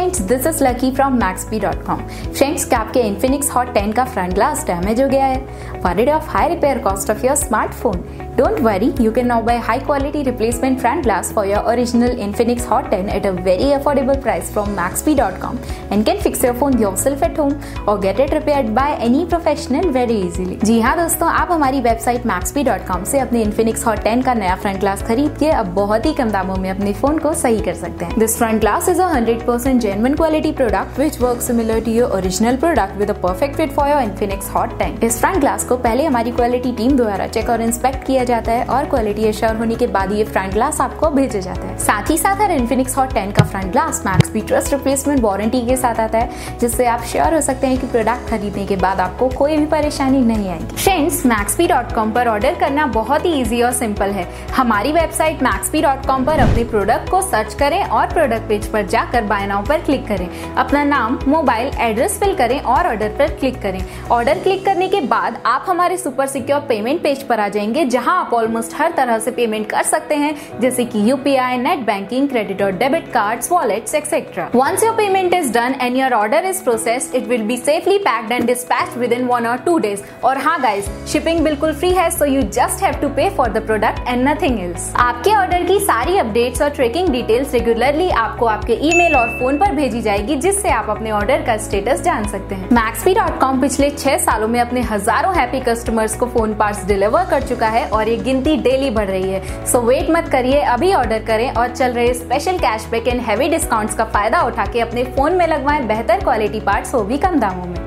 Friends, this is lucky from Maxbhi.com। Friends, क्या आपके Infinix Hot 10 का फ्रंट ग्लास डैमेज हो गया है? Worried of high repair cost of your smartphone? Don't worry, you can now buy high quality replacement front glass for your original Infinix Hot 10 at a very affordable price from Maxbhi.com and can fix your phone yourself at home or get it repaired by any professional very easily। जी हाँ दोस्तों, आप हमारी website Maxbhi.com से अपने Infinix Hot 10 का नया front glass खरीद के अब बहुत ही कम दामों में अपने फोन को सही कर सकते हैं। This front glass is a 100% genuine quality product which works similar to your original product with a perfect fit for your Infinix Hot 10। इस फ्रंट ग्लास को पहले हमारी क्वालिटी टीम द्वारा चेक और इंस्पेक्ट किया जाता है और क्वालिटी एश्योर होने के बाद ये फ्रंट ग्लास आपको भेजा जाता है। साथ ही साथ हर Infinix Hot 10 का front glass Maxbhi trust replacement warranty के साथ आता है, जिससे आप श्योर हो सकते हैं कि प्रोडक्ट खरीदने के बाद आपको कोई भी परेशानी नहीं आएगी। फ्रेंड्स, Maxbhi.com पर ऑर्डर करना बहुत ही इजी और सिंपल है। हमारी वेबसाइट Maxbhi.com पर अपने प्रोडक्ट को सर्च करें और प्रोडक्ट पेज पर जाकर बाय नाउ पर क्लिक करें। अपना नाम, मोबाइल, एड्रेस फिल करें और ऑर्डर पर क्लिक करें। ऑर्डर क्लिक करने के बाद आप हमारे सुपर सिक्योर पेमेंट पेज पर आ जाएंगे, जहां आप ऑलमोस्ट हर तरह से पेमेंट कर सकते हैं, जैसे कि यूपीआई, नेट बैंकिंग, क्रेडिट और debit cards, wallets etcetera. Once your payment is done and your order is processed, it will be safely packed and dispatched within 1 or 2 days। और हाँ गाइस, शिपिंग बिल्कुल free है, so you just have to pay for the product and nothing else। आपके order की सारी updates और tracking details regularly आपको आपके ईमेल और फोन पर भेजी जाएगी, जिससे आप अपने ऑर्डर का स्टेटस जान सकते हैं। Maxbhi.com पिछले 6 सालों में अपने हजारों हैप्पी कस्टमर्स को फोन पार्ट्स डिलीवर कर चुका है और ये गिनती डेली बढ़ रही है। सो वेट मत करिए, अभी ऑर्डर करें और चल रहे special cashback and heavy discounts का फायदा उठा के अपने फोन में लगवाएं बेहतर क्वालिटी पार्ट्स, वो भी कम दामों में।